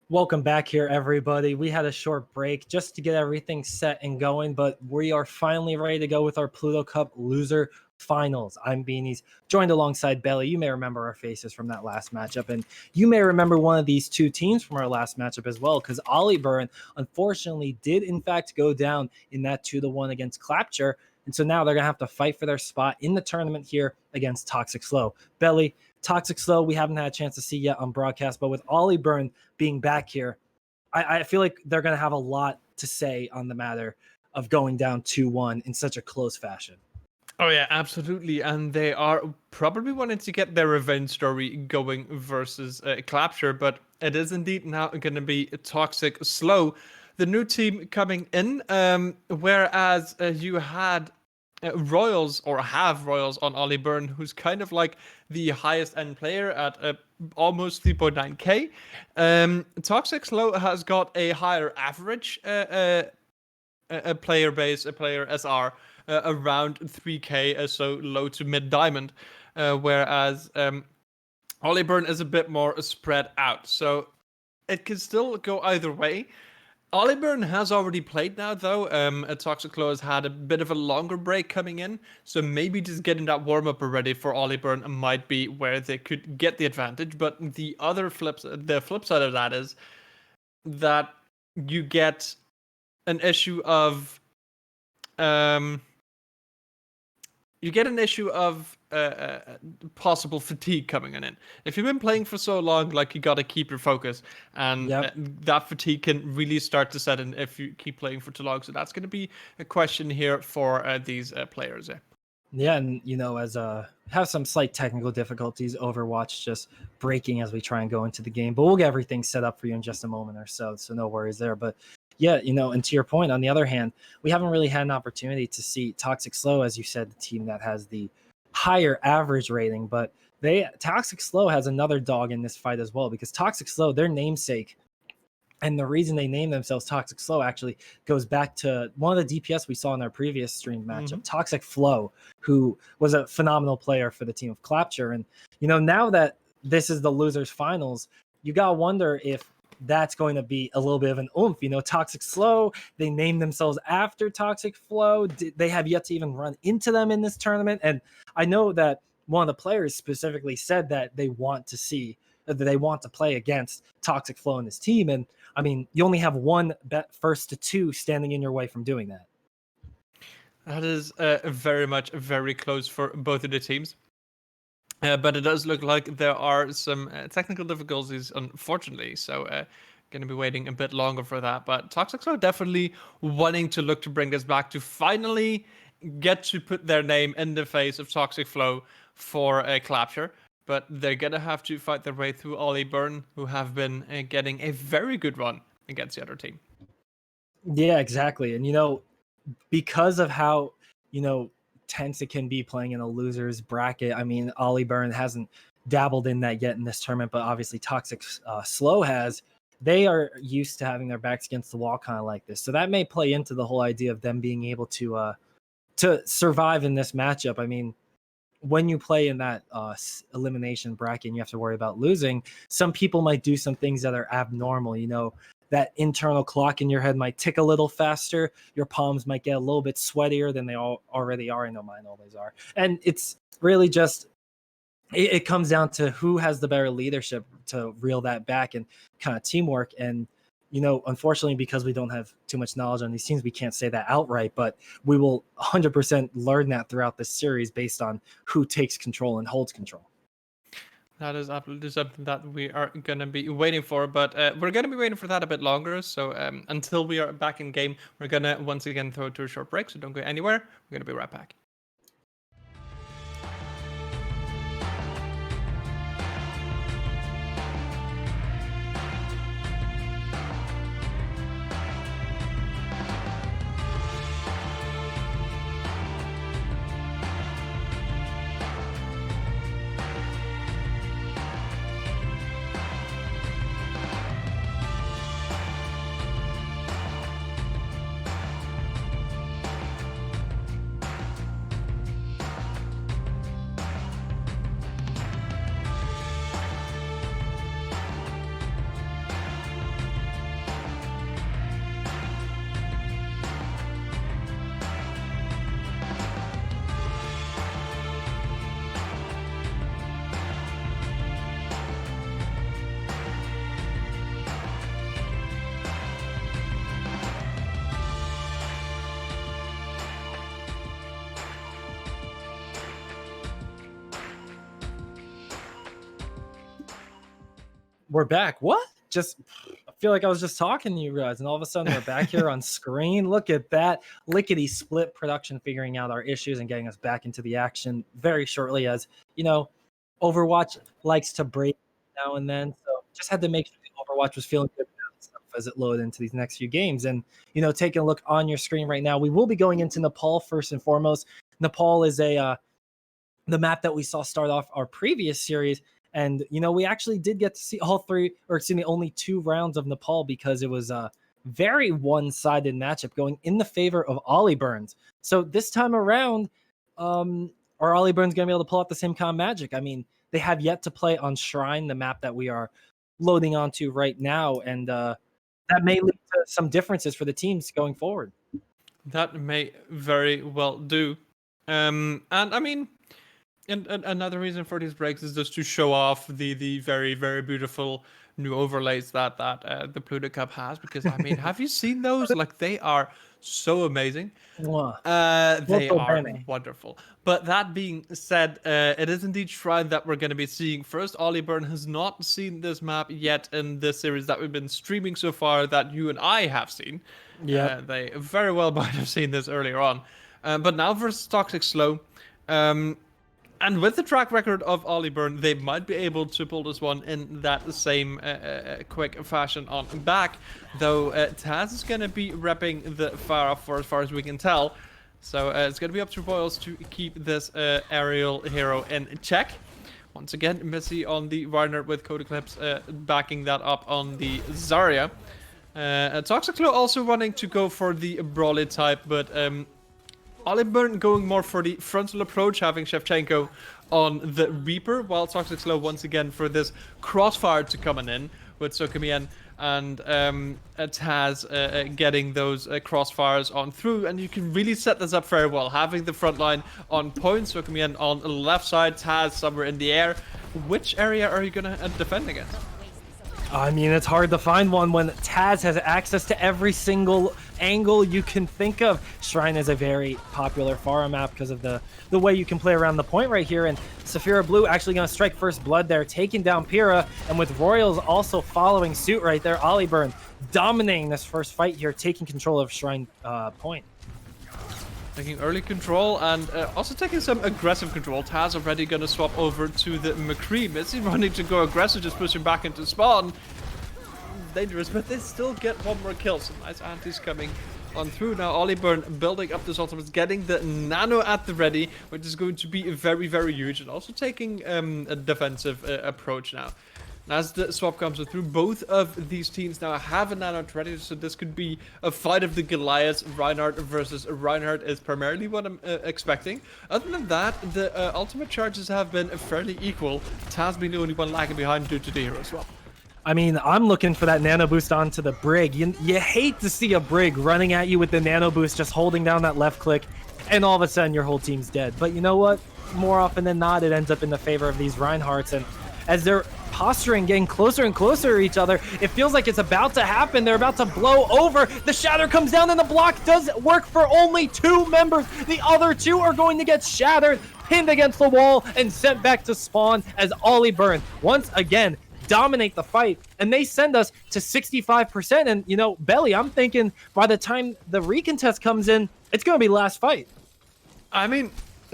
Welcome back here, everybody. We had a short break just to get everything set and going, but we are finally ready to go with our Pluto Cup loser finals. I'm Beanies, joined alongside Belly. You may remember our faces from that last matchup, and you may remember one of these two teams from our last matchup as well, because OllieBurn unfortunately did in fact go down in that 2-1 against Clapture, and so now they're gonna have to fight for their spot in the tournament here against Toxicslow. Belly, Toxicslow, we haven't had a chance to see yet on broadcast, but with OllieBurn being back here, I feel like they're going to have a lot to say on the matter of going down 2-1 in such a close fashion. Oh yeah, absolutely, and they are probably wanting to get their revenge story going versus Clapture, but it is indeed now going to be Toxicslow, the new team coming in, whereas you had Royals, or have Royals on OllieBurn, who's kind of like the highest end player at almost 3.9k. Toxicslow has got a higher average player base, a player SR, around 3k, so low to mid diamond, whereas OllieBurn is a bit more spread out. So it can still go either way. OllieBurn has already played now, though. Toxicslow has had a bit of a longer break coming in, so maybe just getting that warm-up already for OllieBurn might be where they could get the advantage. But the flip side of that is that you get an issue of possible fatigue coming in. If you've been playing for so long, like, you got to keep your focus, and that fatigue can really start to set in if you keep playing for too long. So that's going to be a question here for these players. Yeah, and as have some slight technical difficulties. Overwatch just breaking as we try and go into the game, but we'll get everything set up for you in just a moment or so. So no worries there. But yeah, and to your point, on the other hand, we haven't really had an opportunity to see Toxicslow, as you said, the team that has the higher average rating, but Toxicslow has another dog in this fight as well, because Toxicslow, their namesake, and the reason they named themselves Toxicslow actually goes back to one of the DPS we saw in our previous stream matchup, Toxic Flow, who was a phenomenal player for the team of Clapture. And now that this is the losers finals, you gotta wonder if that's going to be a little bit of an oomph. Toxicslow, they named themselves after Toxic Flow. They have yet to even run into them in this tournament. And I know that one of the players specifically said that they want to play against Toxic Flow in this team. And I mean, you only have one bet first to two standing in your way from doing that. That is very close for both of the teams. But it does look like there are some technical difficulties, unfortunately. So going to be waiting a bit longer for that. But Toxicslow definitely wanting to look to bring this back to finally get to put their name in the face of Toxic Flow for a Clapture. But they're going to have to fight their way through OllieBurn, who have been getting a very good run against the other team. Yeah, exactly. And, because of how, tense it can be playing in a loser's bracket. I mean, OllieBurn hasn't dabbled in that yet in this tournament, but obviously Toxicslow has. They are used to having their backs against the wall kind of like this. So that may play into the whole idea of them being able to survive in this matchup. I mean, when you play in that elimination bracket and you have to worry about losing, some people might do some things that are abnormal. That internal clock in your head might tick a little faster. Your palms might get a little bit sweatier than they already are. I know mine always are. And it's really just, it comes down to who has the better leadership to reel that back and kind of teamwork. And, unfortunately, because we don't have too much knowledge on these teams, we can't say that outright, but we will 100% learn that throughout this series based on who takes control and holds control. That is absolutely something that we are going to be waiting for, but we're going to be waiting for that a bit longer. So until we are back in game, we're going to once again throw to a short break. So don't go anywhere. We're going to be right back. We're back. What? Just I feel like I was just talking to you guys, and all of a sudden we're back here on screen. Look at that. Lickety split production figuring out our issues and getting us back into the action very shortly, as you know, Overwatch likes to break now and then. So just had to make sure the Overwatch was feeling good as it loaded into these next few games. And taking a look on your screen right now, we will be going into Nepal first and foremost. Nepal is the map that we saw start off our previous series. And, we actually did get to see only 2 rounds of Nepal because it was a very one-sided matchup going in the favor of OllieBurn. So this time around, are OllieBurns going to be able to pull out the same kind of magic? I mean, they have yet to play on Shrine, the map that we are loading onto right now. And that may lead to some differences for the teams going forward. That may very well do. And I mean, and another reason for these breaks is just to show off the very, very beautiful new overlays that the Pluto Cup has. Because I mean, have you seen those? Like, they are so amazing. They are wonderful. But that being said, it is indeed Shrine that we're going to be seeing first. OllieBurn has not seen this map yet in this series that we've been streaming so far that you and I have seen. Yeah, they very well might have seen this earlier on. But now versus Toxicslow. And with the track record of OllieBurn, they might be able to pull this one in that same quick fashion on back. Though Taz is going to be repping the Pharah for as far as we can tell. So it's going to be up to Royals to keep this aerial hero in check. Once again, Missy on the Reinhardt with Code Eclipse backing that up on the Zarya. Toxicslow also wanting to go for the Brawly type, but OllieBurn going more for the frontal approach, having Shevchenko on the Reaper, while Toxicslow once again for this crossfire to coming in with Sokumien and Taz getting those crossfires on through. And you can really set this up very well, having the front line on point, Sokumien on the left side, Taz somewhere in the air. Which area are you going to defend against? I mean, it's hard to find one when Taz has access to every single angle you can think of. Shrine is a very popular Pharah map because of the way you can play around the point right here. And Saphira Blue actually going to strike first blood there, taking down Pyrrha. And with Royals also following suit right there, OllieBurn dominating this first fight here, taking control of Shrine point. Taking early control and also taking some aggressive control. Taz already going to swap over to the McCree. Missy running to go aggressive, just pushing back into spawn. Dangerous, but they still get one more kill. Some nice antis coming on through. Now OllieBurn building up this ultimate, getting the nano at the ready, which is going to be very, very huge. And also taking a defensive approach now. As the swap comes through, both of these teams now have a nano ready, so this could be a fight of the Goliaths. Reinhardt versus Reinhardt is primarily what I'm expecting. Other than that, the ultimate charges have been fairly equal. Taz being the only one lagging behind due to the hero swap. I mean, I'm looking for that nano boost onto the Brig. You hate to see a Brig running at you with the nano boost, just holding down that left click, and all of a sudden your whole team's dead. But you know what? More often than not, it ends up in the favor of these Reinhardts, and as they're posturing, getting closer and closer to each other, it feels like it's about to happen. They're about to blow over. The shatter comes down and the block does work for only 2 members. The other 2 are going to get shattered, pinned against the wall, and sent back to spawn as OllieBurn once again dominate the fight, and they send us to 65%. And Belly, I'm thinking by the time the recontest comes in, it's going to be last fight. I mean,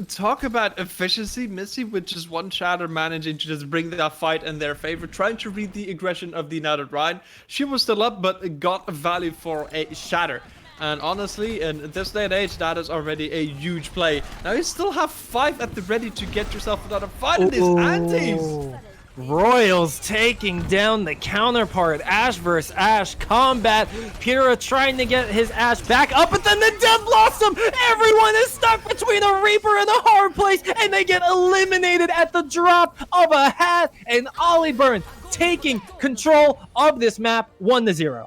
talk about efficiency. Missy with just one shatter managing to just bring that fight in their favor, trying to read the aggression of the United Ryan. She was still up, but got value for a shatter. And honestly, in this day and age, that is already a huge play. Now you still have 5 at the ready to get yourself another fight in these antis. Royals taking down the counterpart. Ashe versus Ashe combat. Pyrrha trying to get his Ashe back up, but then the Death Blossom! Everyone is stuck between a Reaper and a hard place, and they get eliminated at the drop of a hat. And OllieBurn taking control of this map 1-0.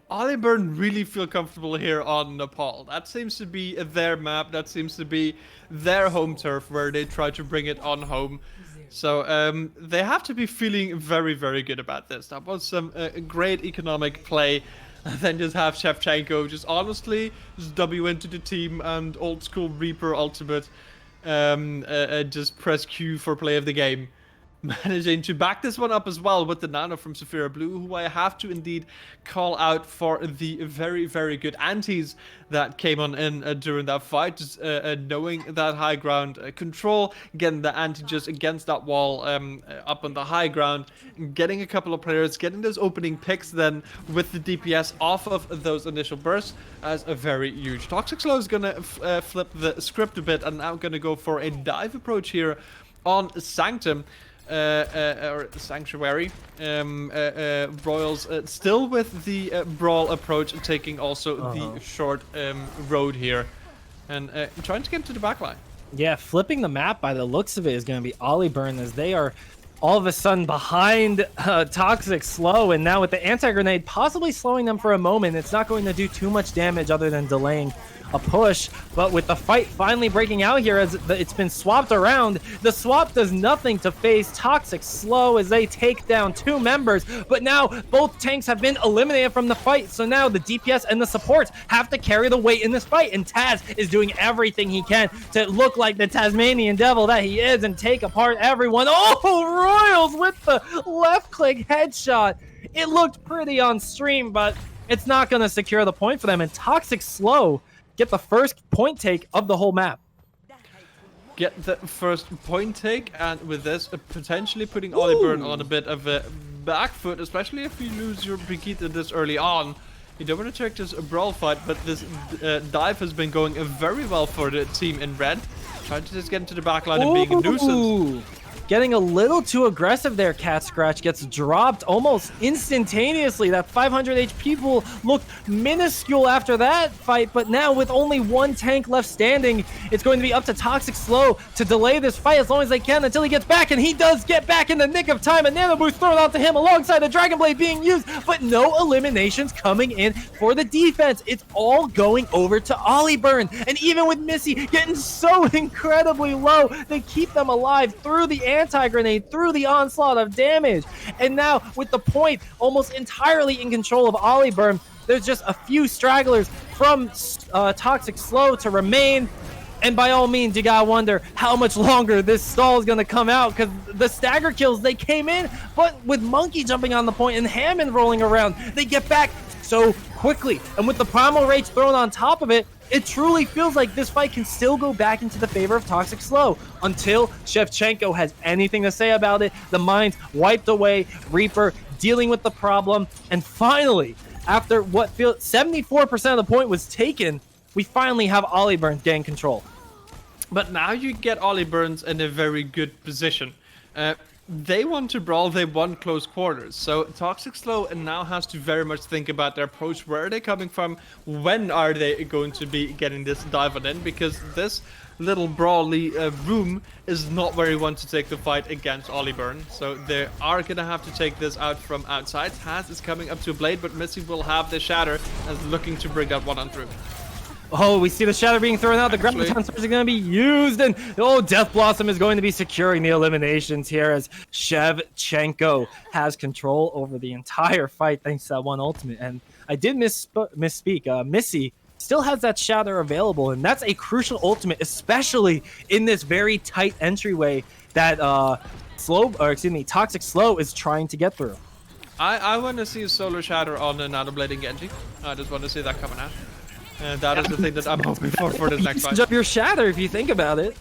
OllieBurn really feel comfortable here on Nepal. That seems to be their map. That seems to be their home turf where they try to bring it on home. So they have to be feeling very, very good about this. That was some great economic play. And then just have Shevchenko just honestly just W into the team and old school Reaper ultimate. Just press Q for play of the game. managing to back this one up as well with the nano from Saphira Blue, who I have to indeed call out for the very, very good antis that came on in during that fight. Just knowing that high ground control, getting the anti just against that wall up on the high ground, getting a couple of players, getting those opening picks then with the DPS off of those initial bursts as a very huge. Toxicslow is going to flip the script a bit and now going to go for a dive approach here on Sanctum. Or Sanctuary. Royals still with the brawl approach, taking also the short road here, and trying to get to the backline. Yeah, flipping the map by the looks of it is going to be OllieBurn, as they are all of a sudden behind Toxicslow, and now with the anti-grenade possibly slowing them for a moment, it's not going to do too much damage other than delaying a push. But with the fight finally breaking out here as it's been swapped around, the swap does nothing to phase Toxicslow as they take down 2 members. But now both tanks have been eliminated from the fight, so now the DPS and the supports have to carry the weight in this fight, and Taz is doing everything he can to look like the Tasmanian devil that he is and take apart everyone. Oh, Royals with the left click headshot. It looked pretty on stream, but it's not going to secure the point for them, and Toxicslow get the first point take of the whole map. Get the first point take, and with this, potentially putting OllieBurn on a bit of a back foot, especially if you lose your Brigitte this early on. You don't want to check this brawl fight, but this dive has been going very well for the team in red. Trying to just get into the backline and being a nuisance. Getting a little too aggressive there, Cat Scratch gets dropped almost instantaneously. That 500 HP pool looked minuscule after that fight, but now with only 1 tank left standing, it's going to be up to Toxicslow to delay this fight as long as they can until he gets back, and he does get back in the nick of time. A nano boost thrown out to him alongside the Dragon Blade being used, but no eliminations coming in for the defense. It's all going over to OllieBurn, and even with Missy getting so incredibly low, they keep them alive through the anti-grenade, through the onslaught of damage. And now with the point almost entirely in control of OllieBurn, there's just a few stragglers from Toxicslow to remain. And by all means, you gotta wonder how much longer this stall is gonna come out, because the stagger kills, they came in, but with Monkey jumping on the point and Hammond rolling around, they get back so quickly. And with the Primal Rage thrown on top of it, it truly feels like this fight can still go back into the favor of Toxicslow until Shevchenko has anything to say about it. The mines wiped away, Reaper dealing with the problem, and finally, after what feels 74% of the point was taken, we finally have OllieBurn gain control. But now you get OllieBurns in a very good position. They want to brawl, they want close quarters. So Toxicslow now has to very much think about their approach. Where are they coming from? When are they going to be getting this dive on in? Because this little brawly room is not where you want to take the fight against OllieBurn. So they are going to have to take this out from outside. Taz is coming up to a blade, but Missy will have the shatter and is looking to bring that one on through. Oh, we see the shadow being thrown out. The graviton surge is going to be used, and Death Blossom is going to be securing the eliminations here as Shevchenko has control over the entire fight thanks to that one ultimate. And I did misspeak. Missy still has that shatter available, and that's a crucial ultimate, especially in this very tight entryway that Toxicslow is trying to get through. I want to see a solo shatter on a Nano Blade and Genji. I just want to see that coming out. And that is the thing that I'm hoping for this next fight. Up your shatter if you think about it.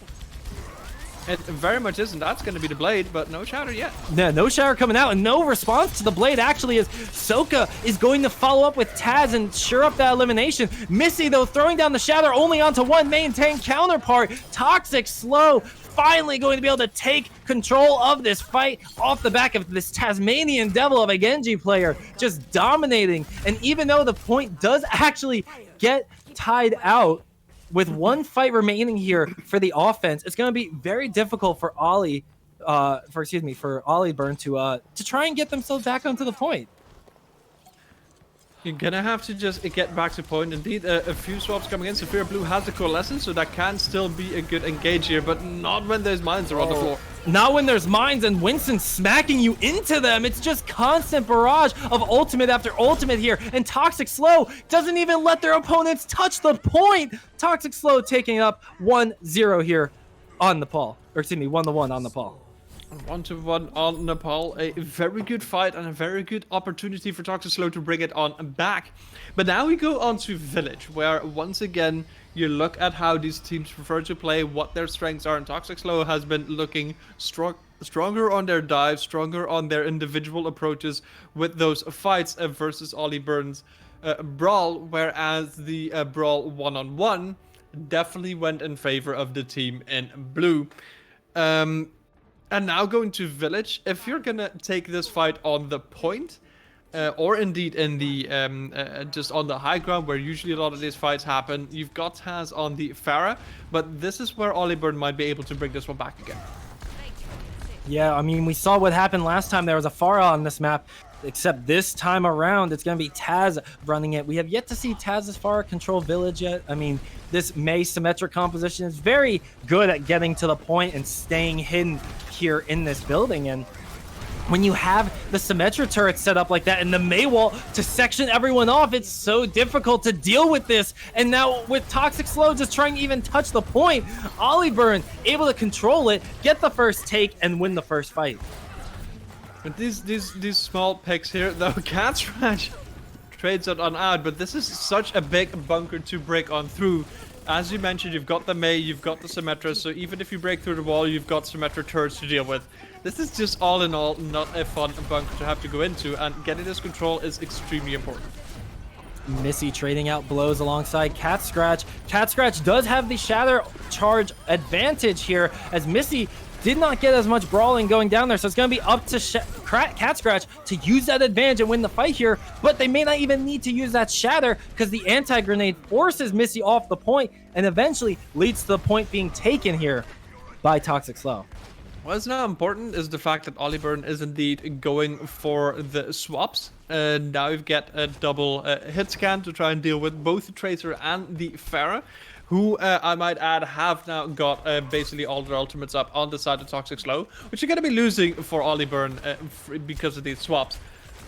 It very much isn't. That's going to be the blade, but no shatter yet. Yeah, no shatter coming out, and no response to the blade actually, as Soka is going to follow up with Taz and sure up that elimination. Missy, though, throwing down the shatter only onto one main tank counterpart. Toxicslow finally going to be able to take control of this fight off the back of this Tasmanian devil of a Genji player just dominating. And even though the point does actually get tied out with 1 fight remaining here for the offense, it's going to be very difficult for OllieBurn to try and get themselves back onto the point. You're gonna have to just get back to point. Indeed, a few swaps coming in. Saphira Blue has the coalescence, so that can still be a good engage here, but not when those mines are on the floor. Not when there's mines and Winston smacking you into them. It's just constant barrage of ultimate after ultimate here, and Toxicslow doesn't even let their opponents touch the point. Toxicslow taking up 1-0 here on the Paul. Or excuse me, 1-1 on the Paul. 1-1 on Nepal. A very good fight and a very good opportunity for Toxicslow to bring it on back. But now we go on to Village, where once again you look at how these teams prefer to play, what their strengths are, and Toxicslow has been looking stronger on their dives, stronger on their individual approaches with those fights versus OllieBurn's Brawl, whereas the Brawl one-on-one definitely went in favor of the team in blue. And now going to Village, if you're gonna take this fight on the point, or indeed in the just on the high ground where usually a lot of these fights happen, you've got Taz on the Pharah, but this is where OllieBurn might be able to bring this one back again. Yeah, I mean, we saw what happened last time there was a Pharah on this map, except this time around, it's going to be Taz running it. We have yet to see Taz's Pharah control Village yet. I mean, this Mei symmetric composition is very good at getting to the point and staying hidden here in this building. And when you have the Symmetra turret set up like that and the Mei wall to section everyone off, it's so difficult to deal with this. And now with Toxicslow just trying to even touch the point, OllieBurn able to control it, get the first take, and win the first fight. But these small picks here, though, Cat's trades it on out, but this is such a big bunker to break on through. As you mentioned, you've got the Mei, you've got the Symmetra, so even if you break through the wall, you've got Symmetra turrets to deal with. This is just all in all not a fun bunker to have to go into, and getting this control is extremely important. Missy trading out blows alongside Cat Scratch. Cat Scratch does have the Shatter Charge advantage here, as Missy did not get as much brawling going down there, so it's going to be up to Cat Scratch to use that advantage and win the fight here, but they may not even need to use that Shatter because the anti-grenade forces Missy off the point and eventually leads to the point being taken here by Toxicslow. What's now important is the fact that OllieBurn is indeed going for the swaps. Now you get a double hit scan to try and deal with both the Tracer and the Pharah, who I might add have now got basically all their ultimates up on the side of Toxicslow, which you're going to be losing for OllieBurn because of these swaps.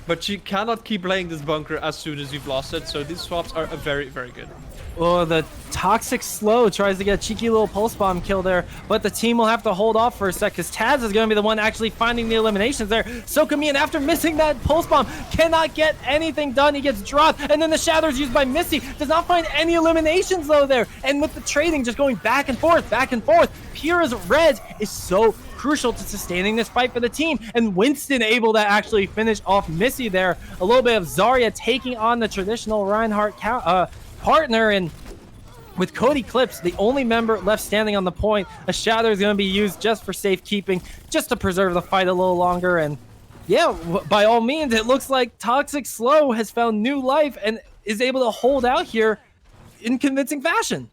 But you cannot keep playing this bunker as soon as you've lost it, so these swaps are very, very good. Oh, the Toxicslow tries to get a cheeky little pulse bomb kill there, but the team will have to hold off for a sec because Taz is going to be the one actually finding the eliminations there. Sokamian, after missing that pulse bomb, cannot get anything done. He gets dropped, and then the shatter is used by Missy. Does not find any eliminations though there. And with the trading just going back and forth, Pyrrha's red is so crucial to sustaining this fight for the team, and Winston able to actually finish off Missy there. A little bit of Zarya taking on the traditional Reinhardt partner, and with Cody Clips, the only member left standing on the point, a shatter is going to be used just for safekeeping, just to preserve the fight a little longer. And yeah, by all means, it looks like Toxicslow has found new life and is able to hold out here in convincing fashion.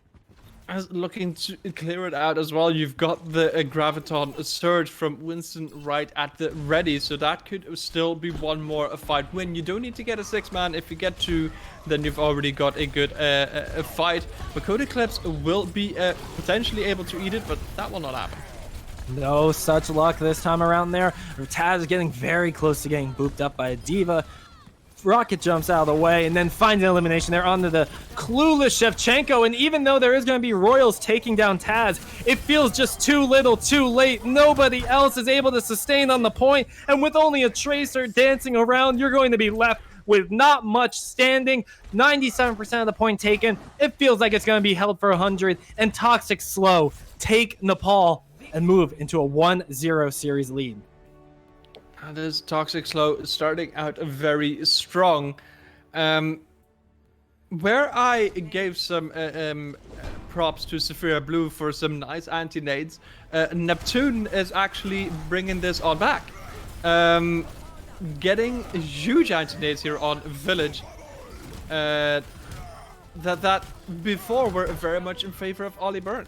As looking to clear it out as well, you've got the Graviton surge from Winston right at the ready, so that could still be one more fight win. You don't need to get a 6-man. If you get 2, then you've already got a good fight. But Cody Clips will be potentially able to eat it, but that will not happen. No such luck this time around there. Taz is getting very close to getting booped up by a D.Va. Rocket jumps out of the way and then finds an elimination there onto the clueless Shevchenko. And even though there is going to be Royals taking down Taz, it feels just too little too late. Nobody else is able to sustain on the point, and with only a Tracer dancing around, you're going to be left with not much standing. 97% of the point taken. It feels like it's going to be held for 100, and Toxicslow take Nepal and move into a 1-0 series lead. That is Toxicslow starting out very strong. Where I gave some props to Saphira Blue for some nice anti-nades, Neptune is actually bringing this on back. Getting huge anti-nades here on Village. That before were very much in favor of OllieBurn.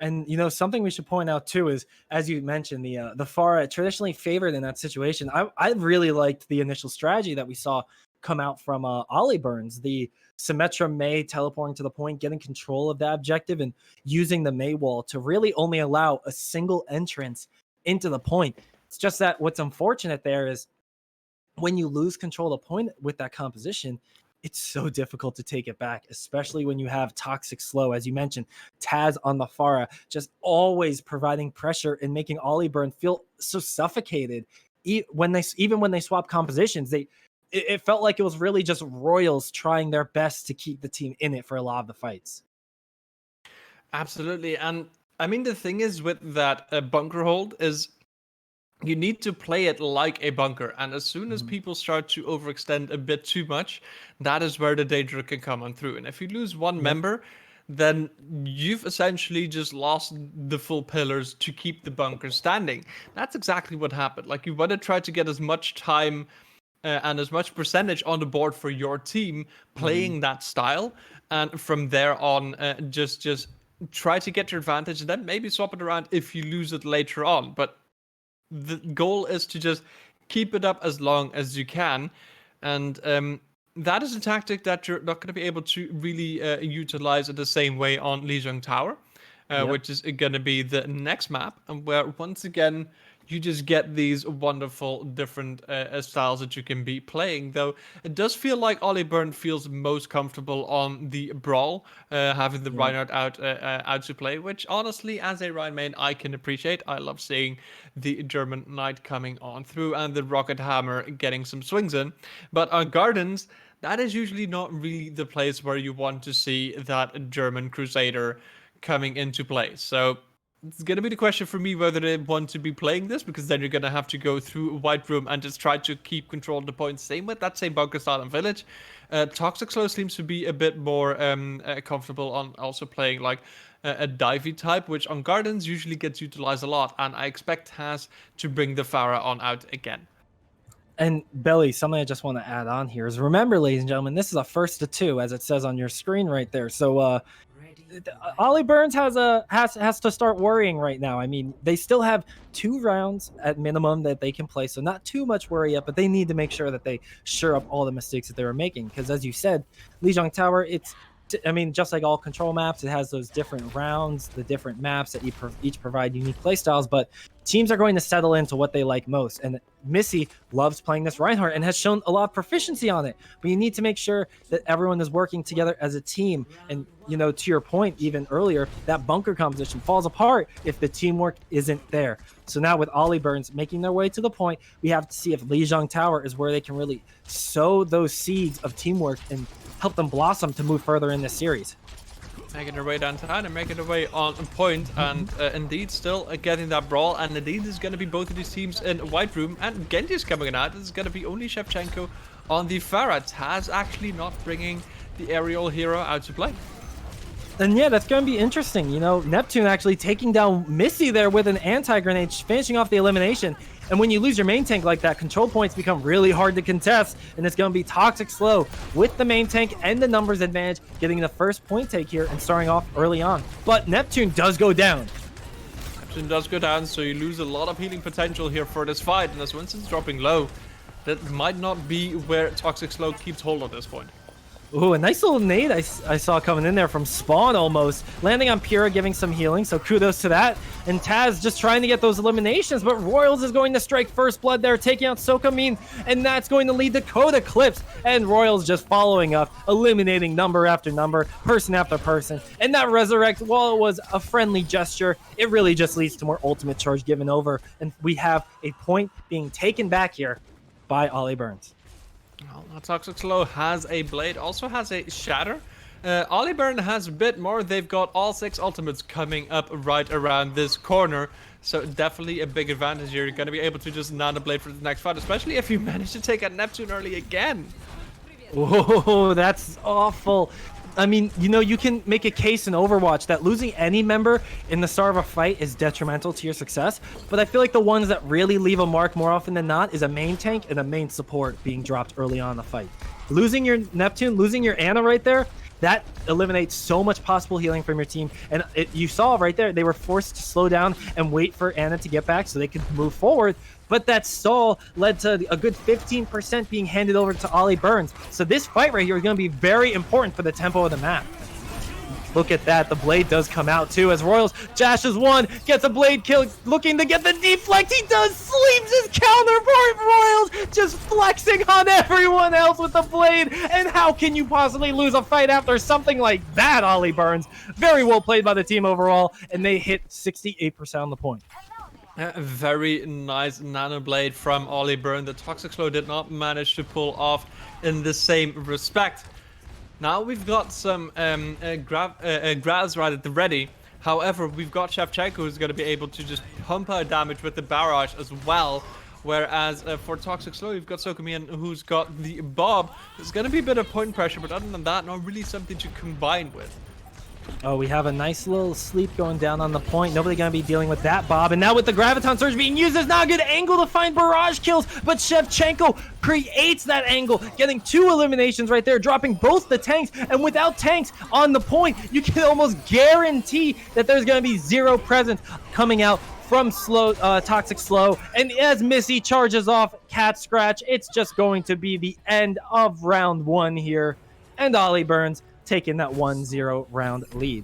And, you know, something we should point out, too, is, as you mentioned, the Pharah traditionally favored in that situation. I really liked the initial strategy that we saw come out from OllieBurn's, the Symmetra Mei teleporting to the point, getting control of that objective, and using the Mei wall to really only allow a single entrance into the point. It's just that what's unfortunate there is when you lose control of the point with that composition, it's so difficult to take it back, especially when you have Toxicslow, as you mentioned, Taz on the Pharah, just always providing pressure and making OllieBurn feel so suffocated. Even when they swap compositions, it felt like it was really just Royals trying their best to keep the team in it for a lot of the fights. Absolutely. And I mean, the thing is with that bunker hold is you need to play it like a bunker. And as soon as people start to overextend a bit too much, that is where the danger can come on through. And if you lose one member, then you've essentially just lost the full pillars to keep the bunker standing. That's exactly what happened. Like, you want to try to get as much time and as much percentage on the board for your team playing that style. And from there on, just try to get your advantage and then maybe swap it around if you lose it later on. But the goal is to just keep it up as long as you can. And that is a tactic that you're not going to be able to really utilize it the same way on Lijiang Tower, which is going to be the next map. And where, once again, you just get these wonderful different styles that you can be playing. Though it does feel like OllieBurn feels most comfortable on the Brawl, having the Reinhardt out to play, which honestly, as a Rhine main, I can appreciate. I love seeing the German Knight coming on through and the Rocket Hammer getting some swings in. But on Gardens, that is usually not really the place where you want to see that German Crusader coming into play. So it's going to be the question for me whether they want to be playing this, because then you're going to have to go through White Room and just try to keep control of the points. Same with that same bunker style in Village. Toxicslow seems to be a bit more comfortable on also playing like a divey type, which on Gardens usually gets utilized a lot. And I expect Taz to bring the Pharah on out again. And Belly, something I just want to add on here is, remember, ladies and gentlemen, this is a first to two, as it says on your screen right there. So OllieBurn has to start worrying right now. I mean, they still have 2 rounds at minimum that they can play, so not too much worry yet, but they need to make sure that they sure up all the mistakes that they were making. Because as you said, Lijiang Tower, I mean, just like all control maps, it has those different rounds, the different maps that each provide unique playstyles, but teams are going to settle into what they like most. And Missy loves playing this Reinhardt and has shown a lot of proficiency on it. But you need to make sure that everyone is working together as a team. And, you know, to your point, even earlier, that bunker composition falls apart if the teamwork isn't there. So now with OllieBurns making their way to the point, we have to see if Lijiang Tower is where they can really sow those seeds of teamwork and help them blossom to move further in this series. Making their way downtown and making their way on point, and indeed still getting that brawl. And indeed is going to be both of these teams in White Room, and Genji's coming out. This is going to be only Shevchenko on the Pharah. Taz actually not bringing the aerial hero out to play. And yeah, that's going to be interesting. You know, Neptune actually taking down Missy there with an anti-grenade, finishing off the elimination. And when you lose your main tank like that, control points become really hard to contest. And it's going to be Toxicslow with the main tank and the numbers advantage, getting the first point take here and starting off early on. But Neptune does go down. Neptune does go down, so you lose a lot of healing potential here for this fight. And as Winston's dropping low, that might not be where Toxicslow keeps hold at this point. Ooh, a nice little nade I saw coming in there from spawn almost. Landing on Pyrrha, giving some healing, so kudos to that. And Taz just trying to get those eliminations, but Royals is going to strike first blood there, taking out Sokamin, and that's going to lead to Coda Clips. And Royals just following up, eliminating number after number, person after person. And that Resurrect, while it was a friendly gesture, it really just leads to more ultimate charge given over. And we have a point being taken back here by OllieBurn. Well, Toxicslow has a Blade, also has a Shatter. OllieBurn has a bit more. They've got all 6 ultimates coming up right around this corner. So definitely a big advantage here. You're going to be able to just nano Blade for the next fight, especially if you manage to take out Neptune early again. Oh, that's awful. I mean, you know, you can make a case in Overwatch that losing any member in the start of a fight is detrimental to your success, but I feel like the ones that really leave a mark more often than not is a main tank and a main support being dropped early on in the fight. Losing your Neptune, losing your Ana right there, that eliminates so much possible healing from your team. And you saw right there, they were forced to slow down and wait for Ana to get back so they could move forward. But that stall led to a good 15% being handed over to OllieBurn. So this fight right here is going to be very important for the tempo of the map. Look at that. The blade does come out too as Royals dashes one, gets a blade kill, looking to get the deflect. He does, sleeps his counterpart. Royals just flexing on everyone else with the blade. And how can you possibly lose a fight after something like that, OllieBurn? Very well played by the team overall, and they hit 68% on the point. A very nice nano blade from OllieBurn. The Toxicslow did not manage to pull off in the same respect. Now we've got some Graz right at the ready. However, we've got Shevchenko who's going to be able to just pump out damage with the barrage as well. Whereas for Toxicslow, you've got Sokomian who's got the Bob. There's going to be a bit of point pressure, but other than that, not really something to combine with. Oh, we have a nice little sleep going down on the point. Nobody going to be dealing with that, Bob. And now with the Graviton Surge being used, there's not a good angle to find barrage kills, but Shevchenko creates that angle, getting 2 eliminations right there, dropping both the tanks. And without tanks on the point, you can almost guarantee that there's going to be 0 presence coming out from Toxicslow. And as Missy charges off Cat Scratch, it's just going to be the end of round 1 here. And OllieBurn taking that 1-0 round lead.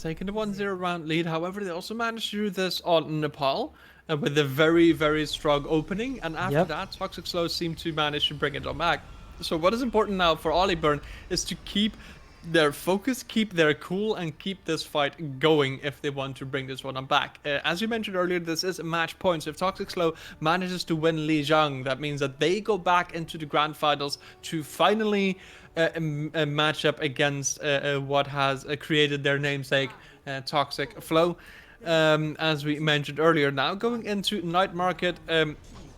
Taking the 1-0 round lead. However, they also managed to do this on Nepal with a very, very strong opening. And after that, Toxicslow seemed to manage to bring it on back. So what is important now for OllieBurn is to keep their focus, keep their cool, and keep this fight going if they want to bring this one on back. As you mentioned earlier, this is a match point. So if Toxicslow manages to win Lijiang, that means that they go back into the grand finals to finally a matchup against what has created their namesake, Toxicslow. As we mentioned earlier, now going into Night Market,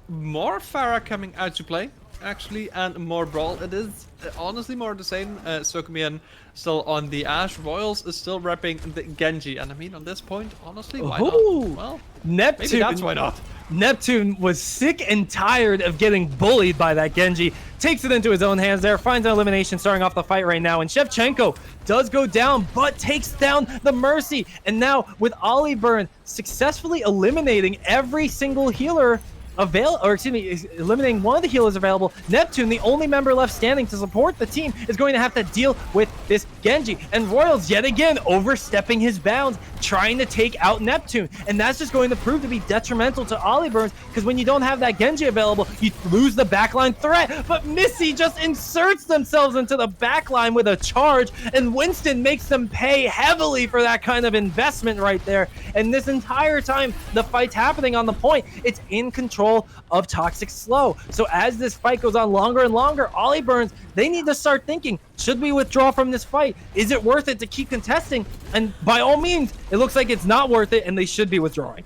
more Pharah coming out to play, actually, and more Brawl. It is honestly more the same. Sokomian still on the Ashe. Royals is still repping the Genji. And I mean, on this point, honestly, why not? Well, Neptune. maybe that's why not. Neptune was sick and tired of getting bullied by that Genji. Takes it into his own hands there, finds an elimination starting off the fight right now. And Shevchenko does go down, but takes down the Mercy. And now with OllieBurn successfully eliminating every single healer eliminating one of the healers available, Neptune, the only member left standing to support the team, is going to have to deal with this Genji. And Royals yet again overstepping his bounds, trying to take out Neptune. And that's just going to prove to be detrimental to OllieBurn, because when you don't have that Genji available, you lose the backline threat. But Missy just inserts themselves into the backline with a charge, and Winston makes them pay heavily for that kind of investment right there. And this entire time the fight's happening on the point, it's in control of Toxicslow. So as this fight goes on longer and longer, OllieBurn, they need to start thinking, should we withdraw from this fight? Is it worth it to keep contesting? And by all means, it looks like it's not worth it, and they should be withdrawing.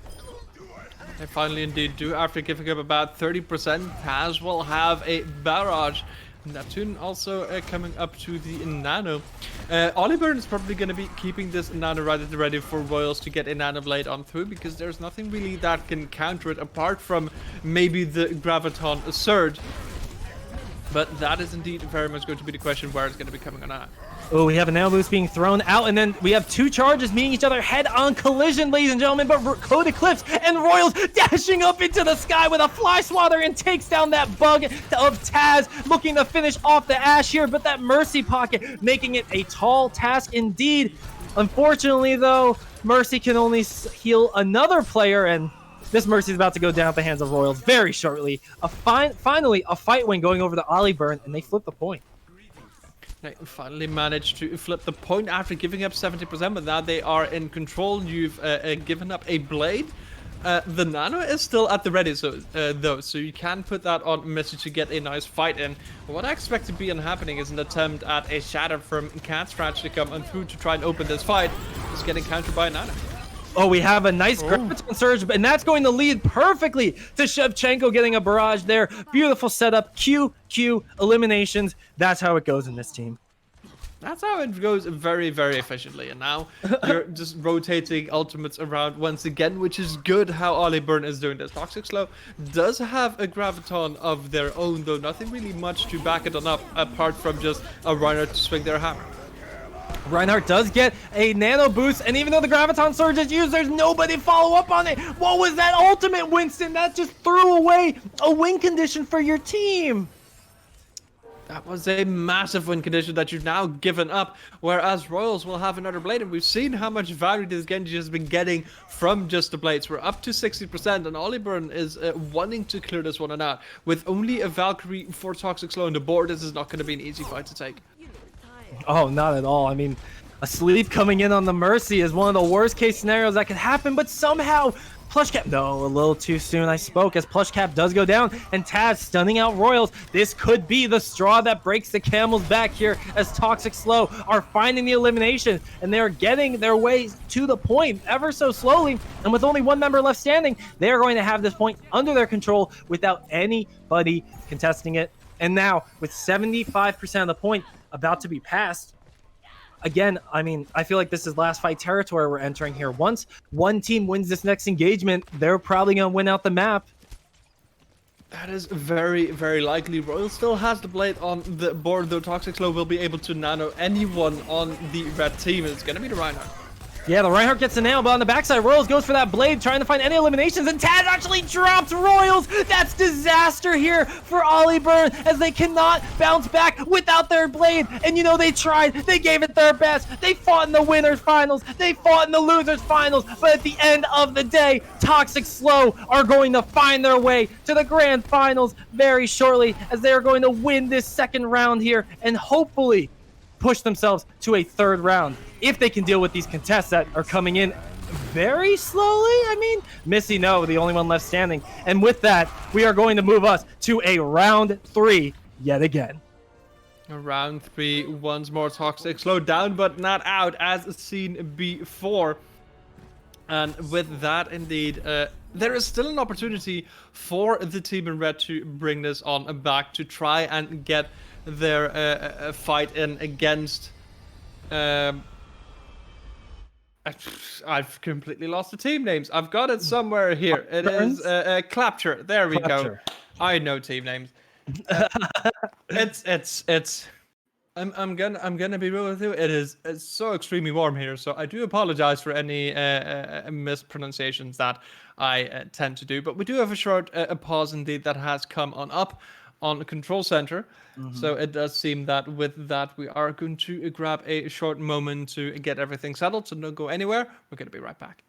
They finally indeed do, after giving up about 30%. Taz will have a barrage. Neptune also coming up to the Nano. OllieBurn is probably going to be keeping this Nano right at the ready for Royals to get a Nano Blade on through, because there's nothing really that can counter it apart from maybe the Graviton Surge. But that is indeed very much going to be the question, where it's going to be coming on out. Oh, we have a Nano Boost being thrown out, and then we have 2 charges meeting each other head-on collision, ladies and gentlemen. But Code Eclipse and Royals dashing up into the sky with a Fly Swatter and takes down that bug of Taz, looking to finish off the Ashe here. But that Mercy Pocket making it a tall task indeed. Unfortunately, though, Mercy can only heal another player, and this Mercy is about to go down at the hands of Royals very shortly. Finally, a fight win going over to OllieBurn, and they flip the point. They finally managed to flip the point after giving up 70%, but now they are in control. You've given up a blade. The Nano is still at the ready, though, so you can put that on Missy to get a nice fight in. What I expect to be happening is an attempt at a shatter from Cat Scratch to come through to try and open this fight. Just getting countered by a Nano. Oh, we have a nice Graviton Surge, and that's going to lead perfectly to Shevchenko getting a barrage there. Beautiful setup, Q, eliminations. That's how it goes in this team. That's how it goes very, very efficiently. And now you're just rotating ultimates around once again, which is good how OllieBurn is doing this. Toxicslow does have a Graviton of their own, though nothing really much to back it on up, apart from just a runner to swing their hammer. Reinhardt does get a Nano Boost, and even though the Graviton Surge is used, there's nobody follow up on it. What was that ultimate, Winston? That just threw away a win condition for your team. That was a massive win condition that you've now given up, whereas Royals will have another blade, and we've seen how much value this Genji has been getting from just the blades. We're up to 60%, and OllieBurn is wanting to clear this one out. With only a Valkyrie for Toxicslow on the board, this is not going to be an easy fight to take. Oh, not at all. I mean, a sleeve coming in on the Mercy is one of the worst case scenarios that could happen, but somehow Plushcap, no, a little too soon I spoke, as Plushcap does go down, and Taz stunning out Royals. This could be the straw that breaks the camel's back here, as Toxicslow are finding the elimination, and they're getting their way to the point ever so slowly, and with only one member left standing, they're going to have this point under their control without anybody contesting it. And now, with 75% of the point about to be passed, again, I mean, I feel like this is last fight territory we're entering here. Once one team wins this next engagement, they're probably going to win out the map. That is very, very likely. Royal still has the blade on the board, though Toxicslow will be able to nano anyone on the red team. It's going to be the Reinhardt. Yeah, the Reinhardt gets the nail, but on the backside, Royals goes for that blade, trying to find any eliminations, and Taz actually drops Royals. That's disaster here for OllieBurn, as they cannot bounce back without their blade. And you know, they tried, they gave it their best. They fought in the winners finals, they fought in the losers finals, but at the end of the day, Toxicslow are going to find their way to the grand finals very shortly, as they are going to win this second round here, and hopefully push themselves to a third round if they can deal with these contests that are coming in very slowly. I mean, Missy, no, the only one left standing. And with that, we are going to move us to a round 3 yet again. Round 3, once more Toxicslow down but not out, as seen before. And with that, indeed, there is still an opportunity for the team in red to bring this on back, to try and get their fight in against... I've completely lost the team names. I've got it somewhere here. It is Clapture. There we go. I know team names. It's. I'm gonna be real with you. It's so extremely warm here, so I do apologize for any mispronunciations that I tend to do. But we do have a short pause indeed that has come on up on the control center. So it does seem that with that we are going to grab a short moment to get everything settled. So don't go anywhere. We're going to be right back.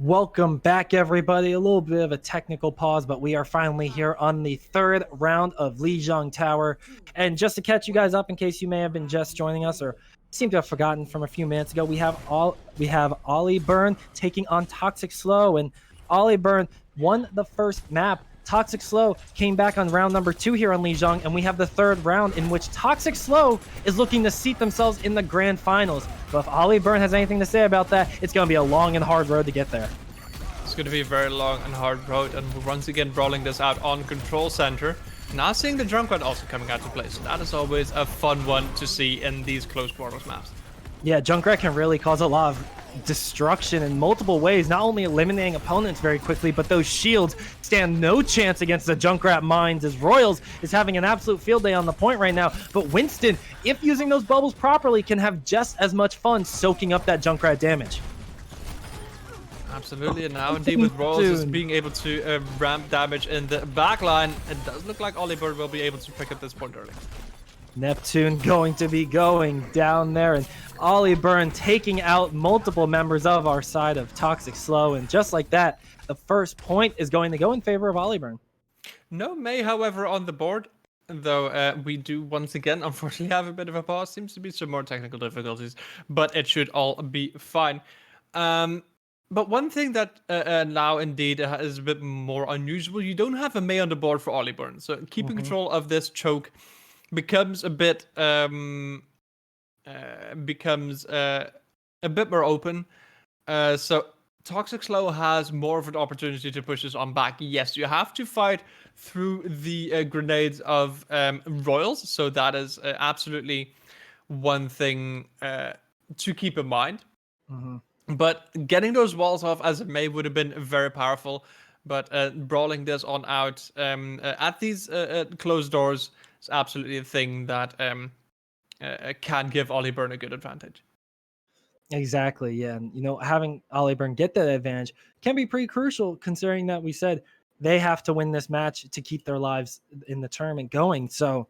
Welcome back, everybody. A little bit of a technical pause, but we are finally here on the third round of Lijiang Tower. And just to catch you guys up, in case you may have been just joining us or seem to have forgotten from a few minutes ago, we have OllieBurn taking on Toxicslow, and OllieBurn won the first map. Toxicslow came back on round number 2 here on Lijiang, and we have the third round in which Toxicslow is looking to seat themselves in the grand finals. But if OllieBurn has anything to say about that, it's going to be a long and hard road to get there. It's going to be a very long and hard road, and we're once again brawling this out on Control Center. Now seeing the Junkrat also coming out to play, so that is always a fun one to see in these close quarters maps. Yeah, Junkrat can really cause a lot of destruction in multiple ways, not only eliminating opponents very quickly, but those shields stand no chance against the Junkrat mines, as Royals is having an absolute field day on the point right now. But Winston, if using those bubbles properly, can have just as much fun soaking up that Junkrat damage. Absolutely, and now indeed with Royals is being able to ramp damage in the backline, it does look like OllieBurn will be able to pick up this point early. Neptune going to be going down there, and OllieBurn taking out multiple members of our side of Toxicslow, and just like that, the first point is going to go in favor of OllieBurn. No May, however, on the board, though we do once again, unfortunately, have a bit of a pause. Seems to be some more technical difficulties, but it should all be fine. But one thing that now indeed is a bit more unusual, you don't have a May on the board for OllieBurn, so keeping control of this choke becomes a bit more open. So Toxicslow has more of an opportunity to push this on back. Yes, you have to fight through the grenades of Royals, so that is absolutely one thing to keep in mind. But getting those walls off as a May would have been very powerful. But brawling this on out at these closed doors is absolutely a thing that can give OllieBurn a good advantage. Exactly. Yeah. And, having OllieBurn get that advantage can be pretty crucial considering that we said they have to win this match to keep their lives in the tournament going. So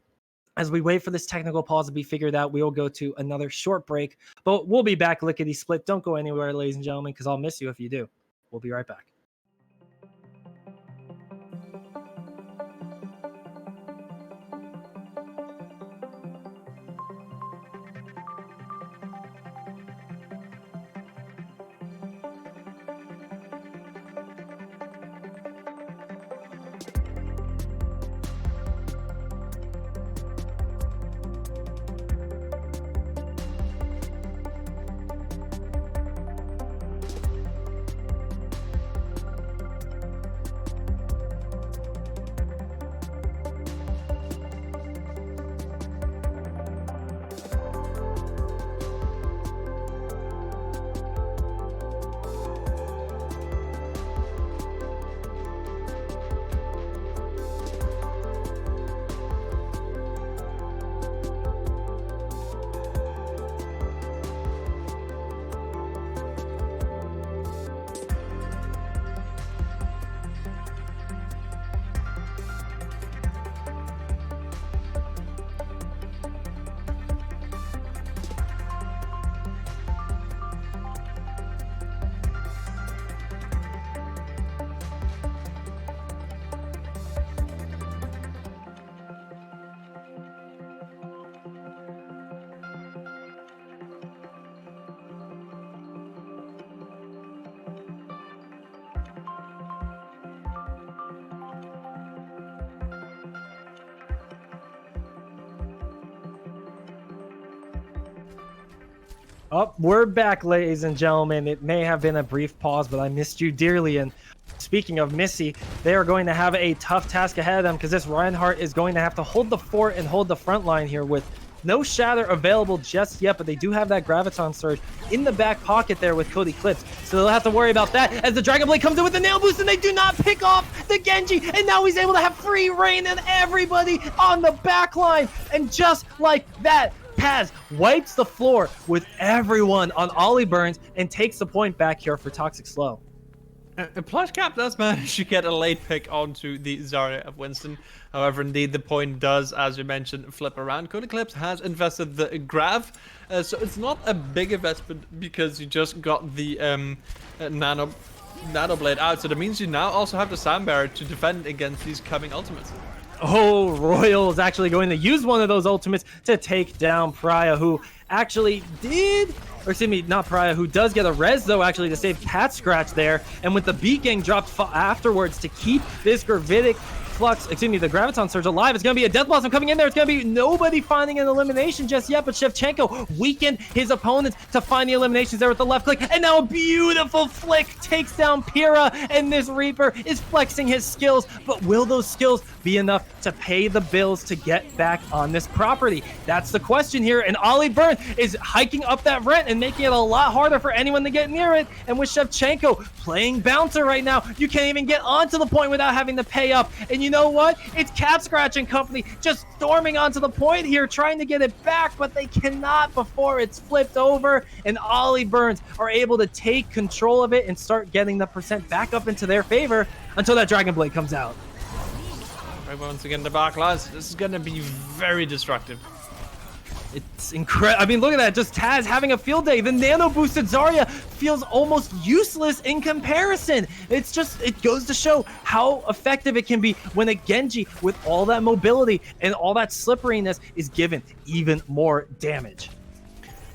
as we wait for this technical pause to be figured out, we will go to another short break, but we'll be back lickety split. Don't go anywhere, ladies and gentlemen, because I'll miss you if you do. We'll be right back. Oh, we're back, ladies and gentlemen. It may have been a brief pause, but I missed you dearly. And speaking of Missy, they are going to have a tough task ahead of them because this Reinhardt is going to have to hold the fort and hold the front line here with no Shatter available just yet, but they do have that Graviton Surge in the back pocket there with Cody Clips. So they'll have to worry about that as the Dragon Blade comes in with the nail boost and they do not pick off the Genji. And now he's able to have free reign and everybody on the back line. And just like that, Taz wipes the floor with everyone on OllieBurns and takes the point back here for Toxicslow. Plushcap does manage to get a late pick onto the Zarya of Winston. However, indeed, the point does, as you mentioned, flip around. Cody Clips has invested the Grav, so it's not a big investment because you just got the Nano Blade out. So that means you now also have the Sound Barrier to defend against these coming ultimates. Oh, Royal is actually going to use one of those ultimates to take down Pariah, who actually did, or excuse me, not Pariah, who does get a res, though, actually, to save Cat Scratch there. And with the beat getting dropped afterwards to keep this Gravitic Flux, excuse me, the Graviton Surge alive, it's going to be a Death Blossom coming in there. It's going to be nobody finding an elimination just yet, but Shevchenko weakened his opponents to find the eliminations there with the left click. And now a beautiful flick takes down Pyrrha, and this Reaper is flexing his skills. But will those skills be enough to pay the bills to get back on this property? That's the question here. And OllieBurn is hiking up that rent and making it a lot harder for anyone to get near it. And with Shevchenko playing bouncer right now, you can't even get onto the point without having to pay up. And you know what? It's Cat Scratch and company just storming onto the point here, trying to get it back, but they cannot before it's flipped over. And OllieBurns are able to take control of it and start getting the percent back up into their favor until that Dragon Blade comes out. Right, once again, the backlash. This is going to be very destructive. It's incredible. I mean, look at that. Just Taz having a field day. The nano boosted Zarya feels almost useless in comparison. It's just, it goes to show how effective it can be when a Genji with all that mobility and all that slipperiness is given even more damage.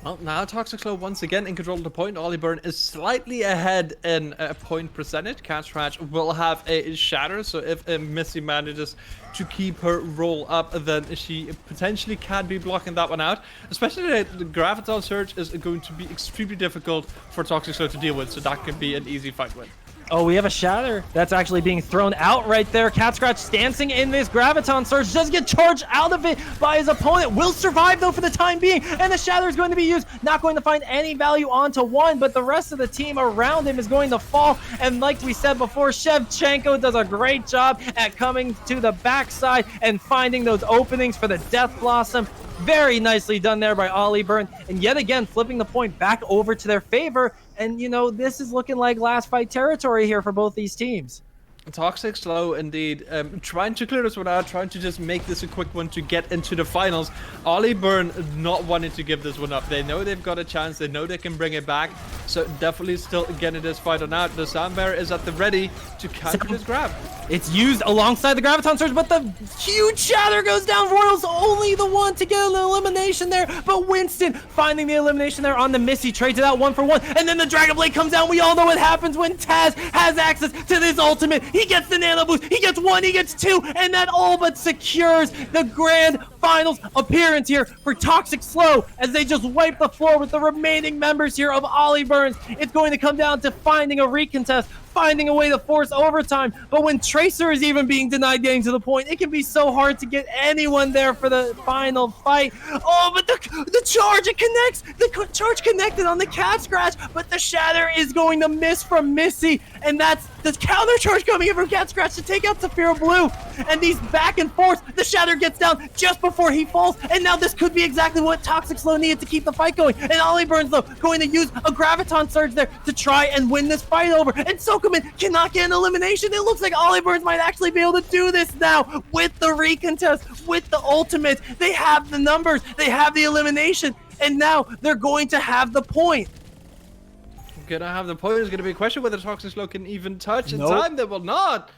Well, now Toxicslow once again in control of the point. OllieBurn is slightly ahead in point percentage. Cat Scratch will have a shatter, so if Missy manages to keep her roll up, then she potentially can be blocking that one out. Especially the Graviton Surge is going to be extremely difficult for Toxicslow to deal with, so that can be an easy fight win. Oh, we have a shatter that's actually being thrown out right there. Cat Scratch dancing in this Graviton Surge. Does get charged out of it by his opponent. Will survive, though, for the time being. And the shatter is going to be used. Not going to find any value onto one, but the rest of the team around him is going to fall. And like we said before, Shevchenko does a great job at coming to the backside and finding those openings for the Death Blossom. Very nicely done there by OllieBurn. And yet again, flipping the point back over to their favor. And, you know, this is looking like last fight territory here for both these teams. Toxicslow indeed, trying to clear this one out, trying to just make this a quick one to get into the finals. OllieBurn not wanting to give this one up. They know they've got a chance, they know they can bring it back, so definitely still getting this fight on out. The Sound Bear is at the ready to counter this grab. It's used alongside the Graviton Surge, but the huge shatter goes down. Royal's only the one to get an elimination there, but Winston finding the elimination there on the Missy, trades it out 1-for-1, and then the Dragon Blade comes down. We all know what happens when Taz has access to this ultimate. He gets the Nano Boost, he gets 1, he gets 2, and that all but secures the grand finals appearance here for Toxicslow as they just wipe the floor with the remaining members here of OllieBurn. It's going to come down to finding a recontest, finding a way to force overtime. But when Tracer is even being denied getting to the point, it can be so hard to get anyone there for the final fight. Oh, but the charge, it connects. The charge connected on the Cat Scratch, but the shatter is going to miss from Missy. And that's the counter charge coming in from Cat Scratch to take out Saphira Blue. And these back and forth, the shatter gets down just before he falls. And now this could be exactly what Toxicslow needed to keep the fight going. And OllieBurn, though, going to use a Graviton Surge there to try and win this fight over. And Sokoman cannot get an elimination. It looks like OllieBurn might actually be able to do this now with the recontest, with the ultimate. They have the numbers, they have the elimination, and now they're going to have the point. Gonna have the point. It's gonna be a question whether Toxicslow can even touch in Nope. time. They will not.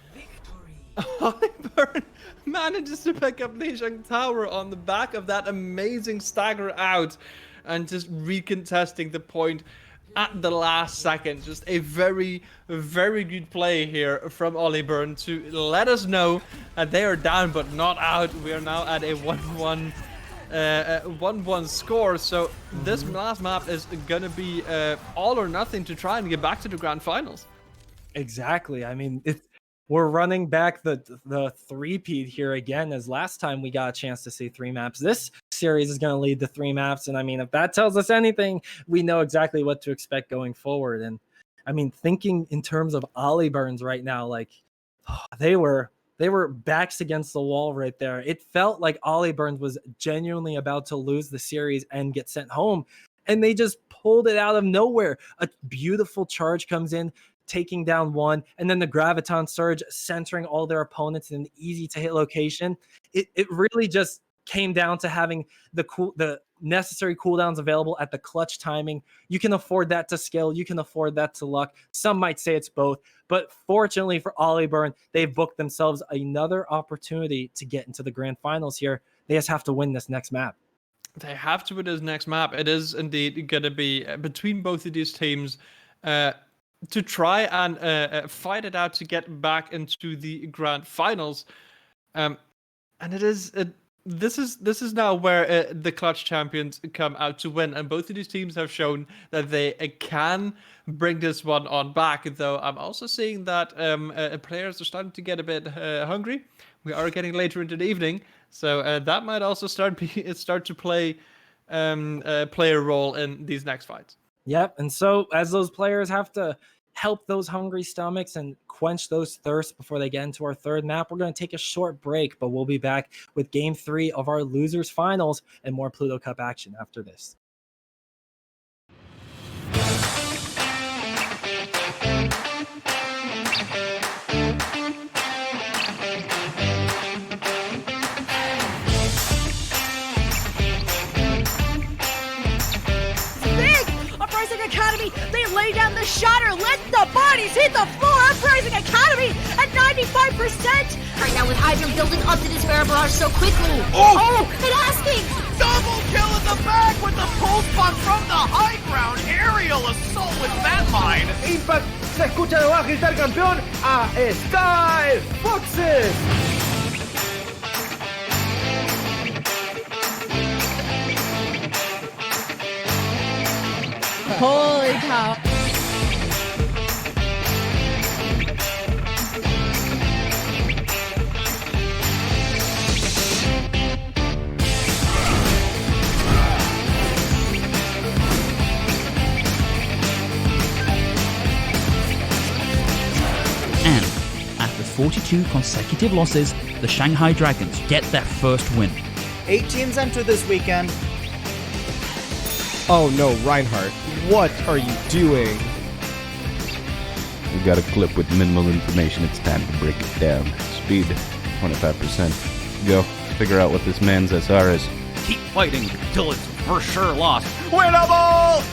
OllieBurn manages to pick up Lijiang Tower on the back of that amazing stagger out and just recontesting the point at the last second. Just a very, very good play here from OllieBurn to let us know that they are down but not out. We are now at a 1-1 score, so this last map is gonna be all or nothing to try and get back to the grand finals. Exactly. I mean, we're running back the three-peat here again, as last time we got a chance to see 3 maps. This series is going to lead to 3 maps, and I mean, if that tells us anything, we know exactly what to expect going forward. And I mean, thinking in terms of OllieBurns right now, like they were backs against the wall right there. It felt like OllieBurns was genuinely about to lose the series and get sent home, and they just pulled it out of nowhere. A beautiful charge comes in, taking down one, and then the Graviton Surge centering all their opponents in an easy to hit location. It really just came down to having the necessary cooldowns available at the clutch timing. You can afford that to skill, you can afford that to luck. Some might say it's both, but fortunately for OllieBurn, they've booked themselves another opportunity to get into the grand finals here. They just have to win this next map. They have to win this next map. It is indeed going to be between both of these teams to try and fight it out to get back into the grand finals. And this is now where the clutch champions come out to win, and both of these teams have shown that they can bring this one on back. Though I'm also seeing that players are starting to get a bit hungry. We are getting later into the evening, so that might also start to play a role in these next fights. Yep, and so as those players have to help those hungry stomachs and quench those thirsts before they get into our third map, we're going to take a short break, but we'll be back with Game 3 of our Losers Finals and more Pluto Cup action after this. Academy, they lay down the shatter, let the bodies hit the floor. Uprising Academy at 95%. Right now with Hydra building up to this Bear Barrage so quickly. Oh, and asking. Double kill in the back with the pulse bomb from the high ground. Aerial assault with that line. Impact se escucha de abajo gritar campeón a Sky Foxes. Holy cow. And after 42 consecutive losses, the Shanghai Dragons get their first win. 8 teams enter this weekend. Oh no, Reinhardt, what are you doing? We got a clip with minimal information. It's time to break it down. Speed, 25%. Go. Figure out what this man's SR is. Keep fighting till it's for sure lost. Winnable!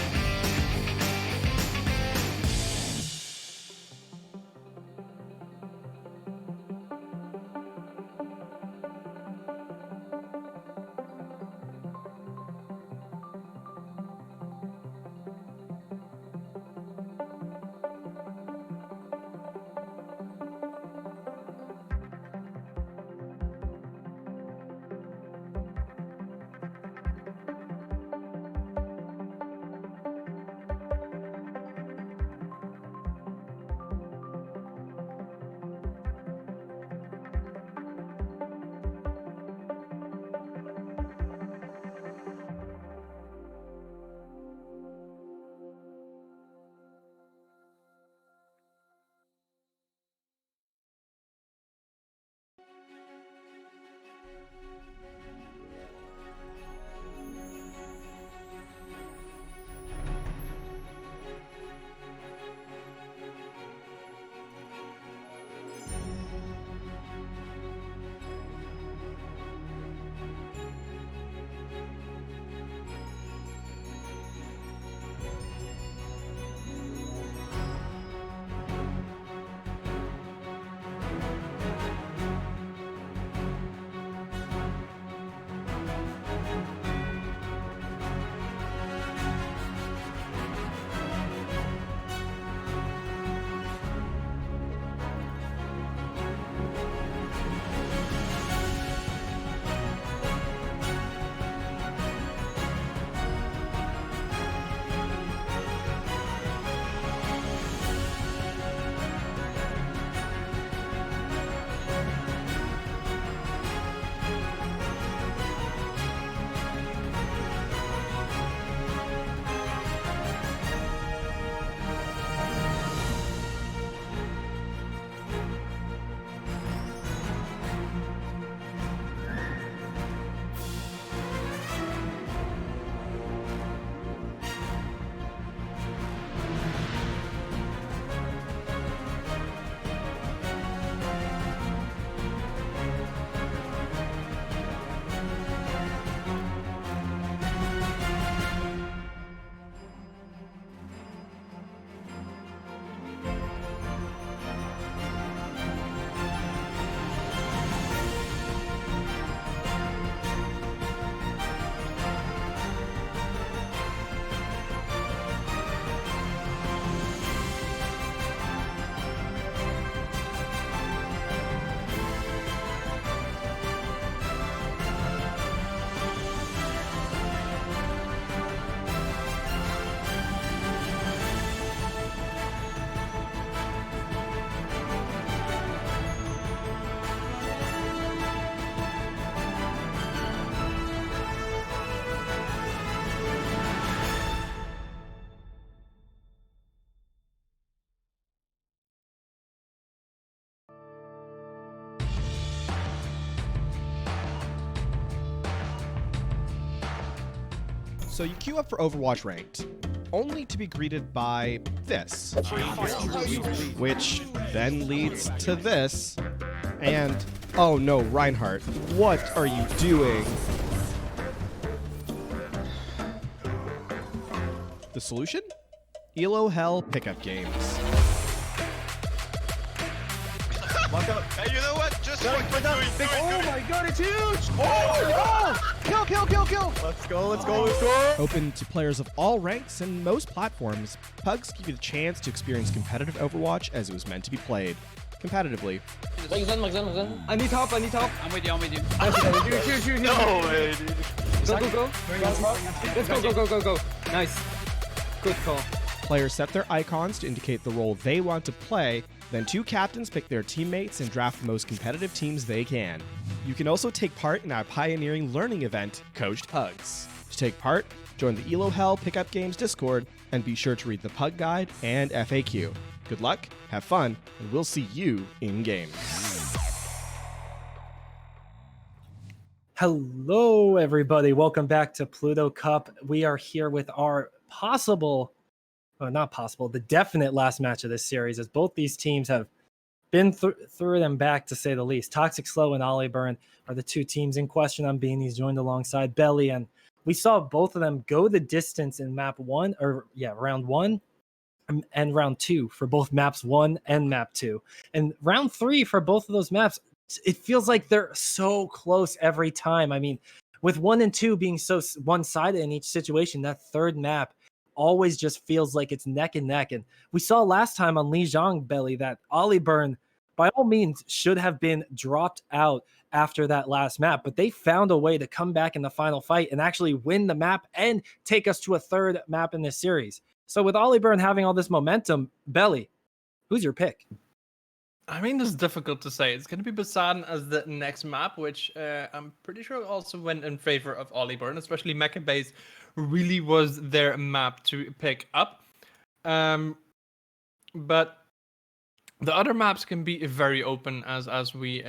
So you queue up for Overwatch Ranked, only to be greeted by this, which then leads to this, and oh no, Reinhardt, what are you doing? The solution? Elo Hell pickup games. Hey, you know what? Just what we're doing. Oh my god, it's huge! Oh, kill, kill, kill, kill! Let's go, let's go, let's go! Open to players of all ranks and most platforms, Pugs give you the chance to experience competitive Overwatch as it was meant to be played. Competitively. I need help, I need help. I'm with you, I'm with you. Shoot. No way, dude. Go. Let's go. Nice. Good call. Players set their icons to indicate the role they want to play, then 2 captains pick their teammates and draft the most competitive teams they can. You can also take part in our pioneering learning event, Coached Pugs. To take part, join the Elo Hell Pickup Games Discord, and be sure to read the Pug Guide and FAQ. Good luck, have fun, and we'll see you in-game. Hello, everybody. Welcome back to Pluto Cup. We are here with our the definite last match of this series, as both these teams have been through them back, to say the least. Toxicslow and OllieBurn are the two teams in question. I'm Beanie's joined alongside Belly, and we saw both of them go the distance in round one and round two for both maps 1 and map 2. And round 3 for both of those maps, it feels like they're so close every time. I mean, with 1 and 2 being so one-sided in each situation, that third map always just feels like it's neck and neck. And we saw last time on Lijiang, Belly, that OllieBurn, by all means, should have been dropped out after that last map, but they found a way to come back in the final fight and actually win the map and take us to a third map in this series. So with OllieBurn having all this momentum, Belly, who's your pick? I mean, this is difficult to say. It's going to be Basan as the next map, which I'm pretty sure also went in favor of OllieBurn, especially Mecha Base really was their map to pick up. But the other maps can be very open, as we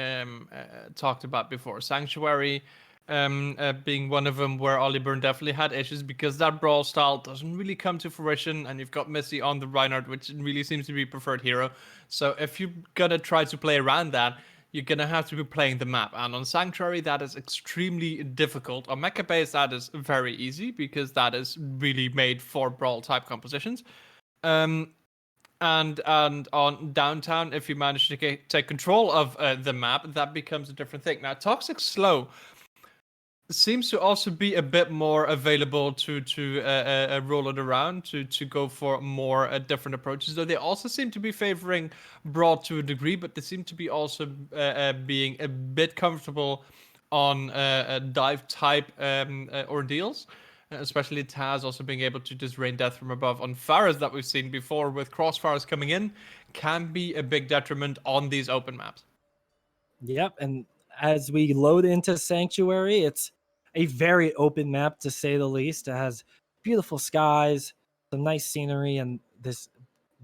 talked about before. Sanctuary being one of them, where OllieBurn definitely had issues because that brawl style doesn't really come to fruition, and you've got Missy on the Reinhardt, which really seems to be preferred hero. So if you're gonna try to play around that, you're gonna have to be playing the map. And on Sanctuary, that is extremely difficult. On Mecha Base, that is very easy because that is really made for brawl type compositions. And on Downtown, if you manage to take control of the map, that becomes a different thing. Now, Toxicslow seems to also be a bit more available to roll it around, to go for more different approaches, though they also seem to be favoring brawl to a degree, but they seem to be also being a bit comfortable on dive type ordeals, especially Taz also being able to just rain death from above on Pharahs that we've seen before with crossfires coming in can be a big detriment on these open maps. Yep, and as we load into Sanctuary, it's a very open map, to say the least. It has beautiful skies, some nice scenery, and this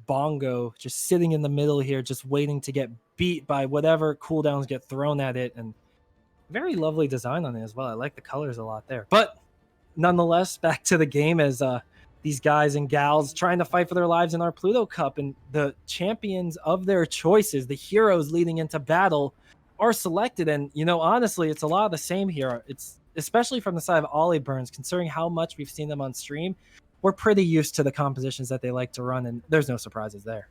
bongo just sitting in the middle here, just waiting to get beat by whatever cooldowns get thrown at it. And very lovely design on it as well. I like the colors a lot there. But nonetheless, back to the game, as these guys and gals trying to fight for their lives in our Pluto Cup, and the champions of their choices, the heroes leading into battle, are selected. And, you know, honestly, it's a lot of the same here. It's especially from the side of OllieBurns, considering how much we've seen them on stream. We're pretty used to the compositions that they like to run, and there's no surprises there.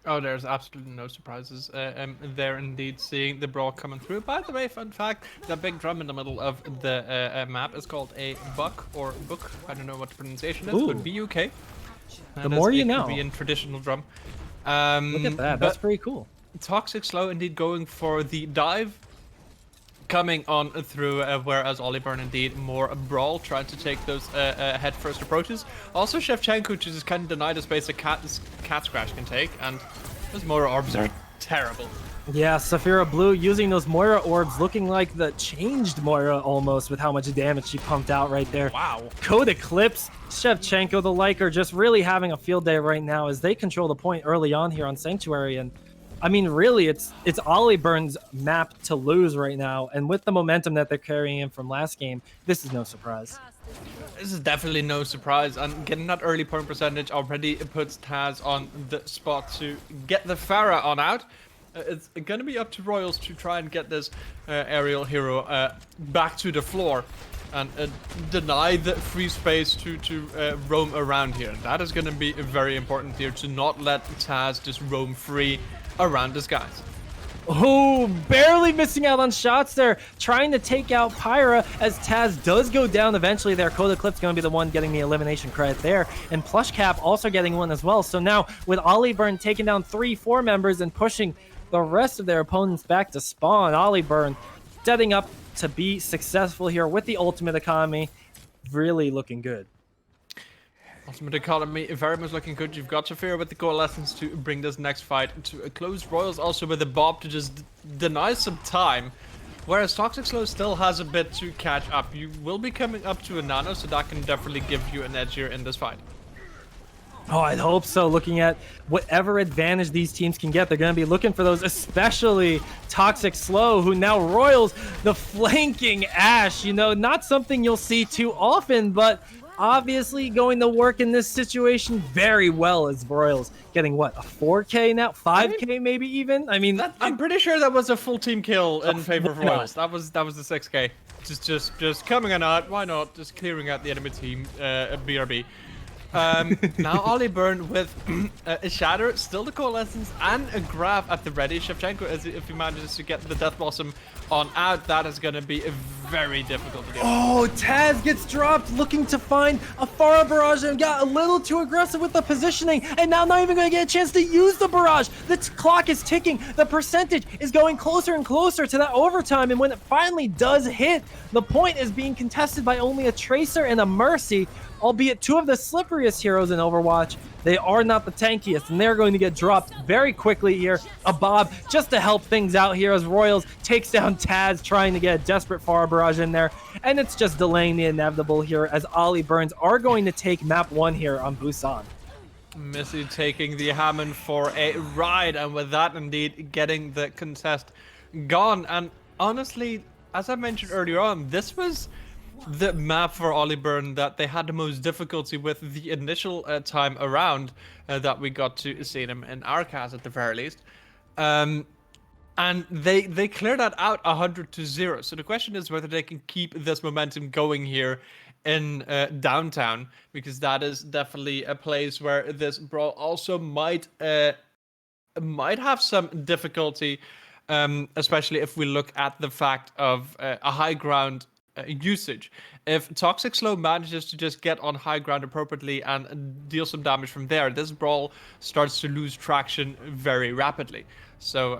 Oh, there's absolutely no surprises there indeed, seeing the brawl coming through. By the way, fun fact, the big drum in the middle of the map is called a buck or book. I don't know what the pronunciation is, but B-U-K. The more you know. It could be in traditional drum. Look at that, that's pretty cool. Toxicslow indeed going for the dive, coming on through, whereas OllieBurn indeed more a brawl, trying to take those head first approaches. Also, Shevchenko just kind of denied the space a cat scratch can take, and those Moira orbs are terrible. Yeah, Saphira Blue using those Moira orbs, looking like the changed Moira almost, with how much damage she pumped out right there. Wow. Code Eclipse, Shevchenko, the like, are just really having a field day right now as they control the point early on here on Sanctuary. And I mean, really, it's OllieBurn's map to lose right now, and with the momentum that they're carrying in from last game, this is no surprise. This is definitely no surprise, and getting that early point percentage already puts Taz on the spot to get the Pharah on out. It's going to be up to Royals to try and get this aerial hero back to the floor and deny the free space to roam around here. That is going to be very important here, to not let Taz just roam free around the skies. Oh, barely missing out on shots there, trying to take out Pyra, as Taz does go down eventually there. Code Eclipse going to be the one getting the elimination credit there, and Plush Cap also getting one as well. So now with OllieBurn taking down 3-4 members and pushing the rest of their opponents back to spawn, OllieBurn setting up to be successful here with the ultimate economy. Really looking good. Ultimate economy very much looking good. You've got Saphira with the coalescence to bring this next fight to a close. Royals also with the Bob to just deny some time, whereas Toxicslow still has a bit to catch up. You will be coming up to a nano, so that can definitely give you an edge here in this fight. Oh, I'd hope so. Looking at whatever advantage these teams can get, they're going to be looking for those, especially Toxicslow, who now royals the flanking Ashe. You know, not something you'll see too often, but obviously going to work in this situation very well as Royals getting, what, a 4K now? 5K maybe even? I mean, I'm pretty sure that was a full team kill in favor of Royals. That was the 6K. Just coming on out. Why not? Just clearing out the enemy team, BRB. Now OllieBurn with a Shatter, still the Coalescence, and a grab at the ready. Shevchenko, if he manages to get the Death Blossom on out, that is going to be very difficult to get. Oh, Taz gets dropped, looking to find a Pharah barrage and got a little too aggressive with the positioning, and now not even going to get a chance to use the barrage. The clock is ticking. The percentage is going closer and closer to that overtime, and when it finally does hit, the point is being contested by only a Tracer and a Mercy, albeit two of the slipperiest heroes in Overwatch. They are not the tankiest, and they're going to get dropped very quickly here. A Bob just to help things out here as Royals takes down Taz, trying to get a desperate Pharah barrage in there, and it's just delaying the inevitable here as OllieBurns are going to take map 1 here on Busan. Missy taking the Hammond for a ride, and with that indeed getting the contest gone. And honestly, as I mentioned earlier on, this was the map for OllieBurn that they had the most difficulty with the initial time around that we got to see them in our cast at the very least. And they cleared that out 100-0. So the question is whether they can keep this momentum going here in downtown, because that is definitely a place where this brawl also might have some difficulty, especially if we look at the fact of a high ground usage. If Toxicslow manages to just get on high ground appropriately and deal some damage from there, this brawl starts to lose traction very rapidly. So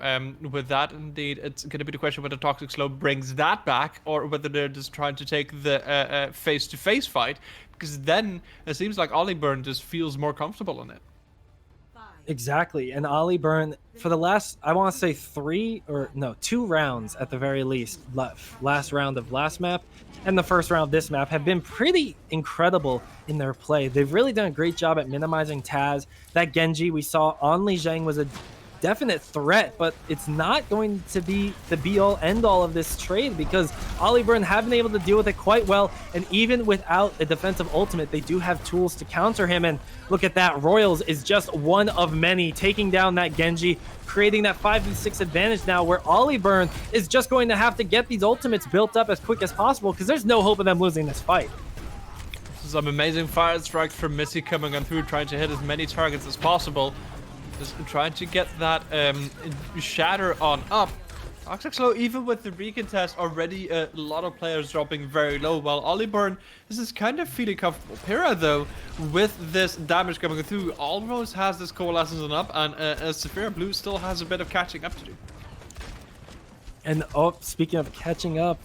with that, indeed, it's going to be the question whether Toxicslow brings that back or whether they're just trying to take the face-to-face fight, because then it seems like OllieBurn just feels more comfortable in it. Exactly, and OllieBurn for the last, I want to say 2 rounds at the very least, last round of last map and the first round of this map, have been pretty incredible in their play. They've really done a great job at minimizing Taz. That Genji we saw on Li Zhang was a definite threat, but it's not going to be the be-all end-all of this trade, because OllieBurn have been able to deal with it quite well, and even without a defensive ultimate, they do have tools to counter him. And look at that, Royals is just one of many, taking down that Genji, creating that 5v6 advantage now, where OllieBurn is just going to have to get these ultimates built up as quick as possible, because there's no hope of them losing this fight. Some amazing fire strikes from Missy coming on through, trying to hit as many targets as possible. Just trying to get that Shatter on up. Toxicslow, even with the recontest, already a lot of players dropping very low, while OllieBurn is kind of feeling comfortable. Pyrrha, though, with this damage coming through, almost has this Coalescence on up, and Saphira Blue still has a bit of catching up to do. And speaking of catching up,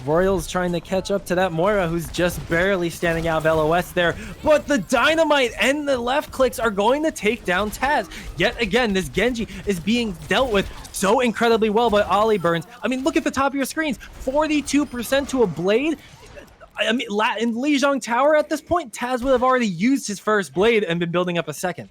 Royals trying to catch up to that Moira, who's just barely standing out of LOS there. But the Dynamite and the left clicks are going to take down Taz. Yet again, this Genji is being dealt with so incredibly well by OllieBurns. I mean, look at the top of your screens. 42% to a blade. I mean, in Lijiang Tower at this point, Taz would have already used his first blade and been building up a second.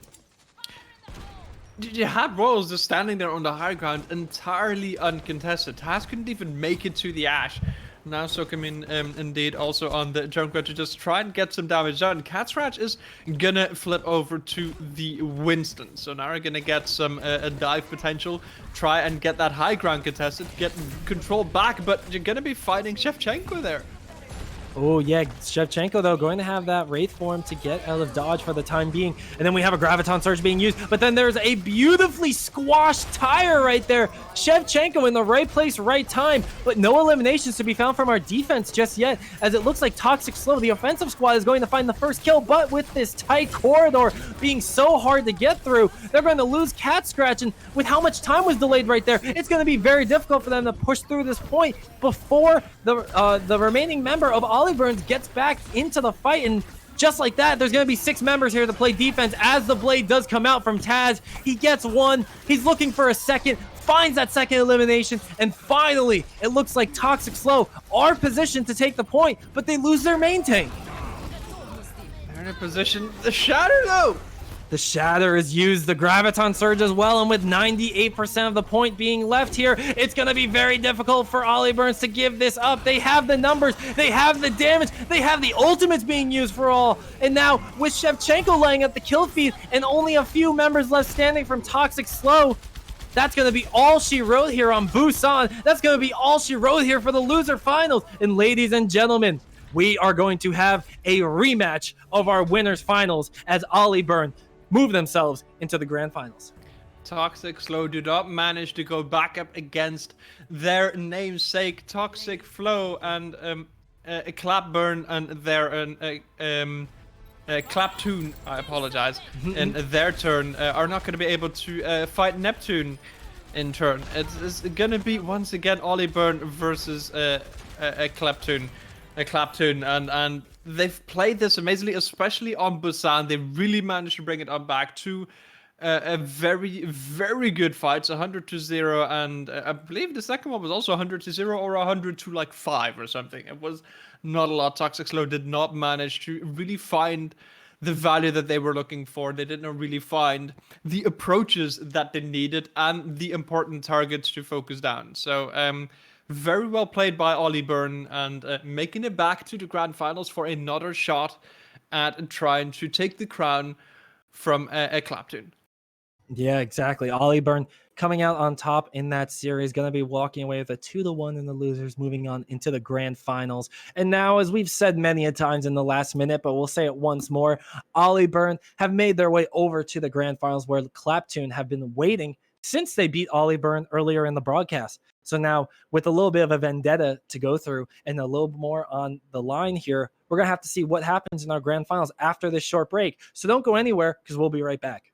You had Royals just standing there on the high ground, entirely uncontested. Taz couldn't even make it to the Ashe. Now Sokamin indeed also on the Junkrat to just try and get some damage done. Cat Scratch is gonna flip over to the Winston. So now we're gonna get some a dive potential. Try and get that high ground contested, get control back, but you're gonna be fighting Shevchenko there. Oh yeah, Shevchenko though going to have that Wraith form to get out of dodge for the time being. And then we have a Graviton Surge being used, but then there's a beautifully squashed tire right there. Shevchenko in the right place, right time, but no eliminations to be found from our defense just yet, as it looks like Toxicslow, the offensive squad, is going to find the first kill, but with this tight corridor being so hard to get through, they're going to lose Cat Scratch, and with how much time was delayed right there, it's going to be very difficult for them to push through this point before the remaining member of OllieBurns gets back into the fight. And just like that, there's going to be 6 members here to play defense as the blade does come out from Taz. He gets one, he's looking for a second, finds that second elimination, and finally, it looks like Toxicslow are positioned to take the point, but they lose their main tank. They're in a position. The Shatter, though, The Shatter is used, the Graviton Surge as well, and with 98% of the point being left here, it's going to be very difficult for OllieBurn to give this up. They have the numbers, they have the damage, they have the ultimates being used for all, and now with Shevchenko laying at the kill feed and only a few members left standing from Toxicslow, that's going to be all she wrote here on Busan. That's going to be all she wrote here for the loser finals. And ladies and gentlemen, we are going to have a rematch of our winners finals as OllieBurn move themselves into the grand finals. Toxicslow do not manage to go back up against their namesake Toxicslow and Clapburn and their Claptoon, I apologize, in their turn are not going to be able to fight Neptune in turn. It's going to be once again OllieBurn versus Claptoon. And they've played this amazingly, especially on Busan. They really managed to bring it on back to a very, very good fights, 100-0, and I believe the second one was also 100-0 or 100-5 or something. It was not a lot. Toxicslow did not manage to really find the value that they were looking for. They didn't really find the approaches that they needed and the important targets to focus down. So, very well played by OllieBurn and making it back to the grand finals for another shot at trying to take the crown from a Claptoon. Yeah, exactly. OllieBurn coming out on top in that series, going to be walking away with a 2-1 in the losers, moving on into the grand finals. And now, as we've said many a times in the last minute, but we'll say it once more, OllieBurn have made their way over to the grand finals where Claptoon have been waiting since they beat OllieBurn earlier in the broadcast. So now, with a little bit of a vendetta to go through and a little more on the line here, we're going to have to see what happens in our grand finals after this short break. So don't go anywhere because we'll be right back.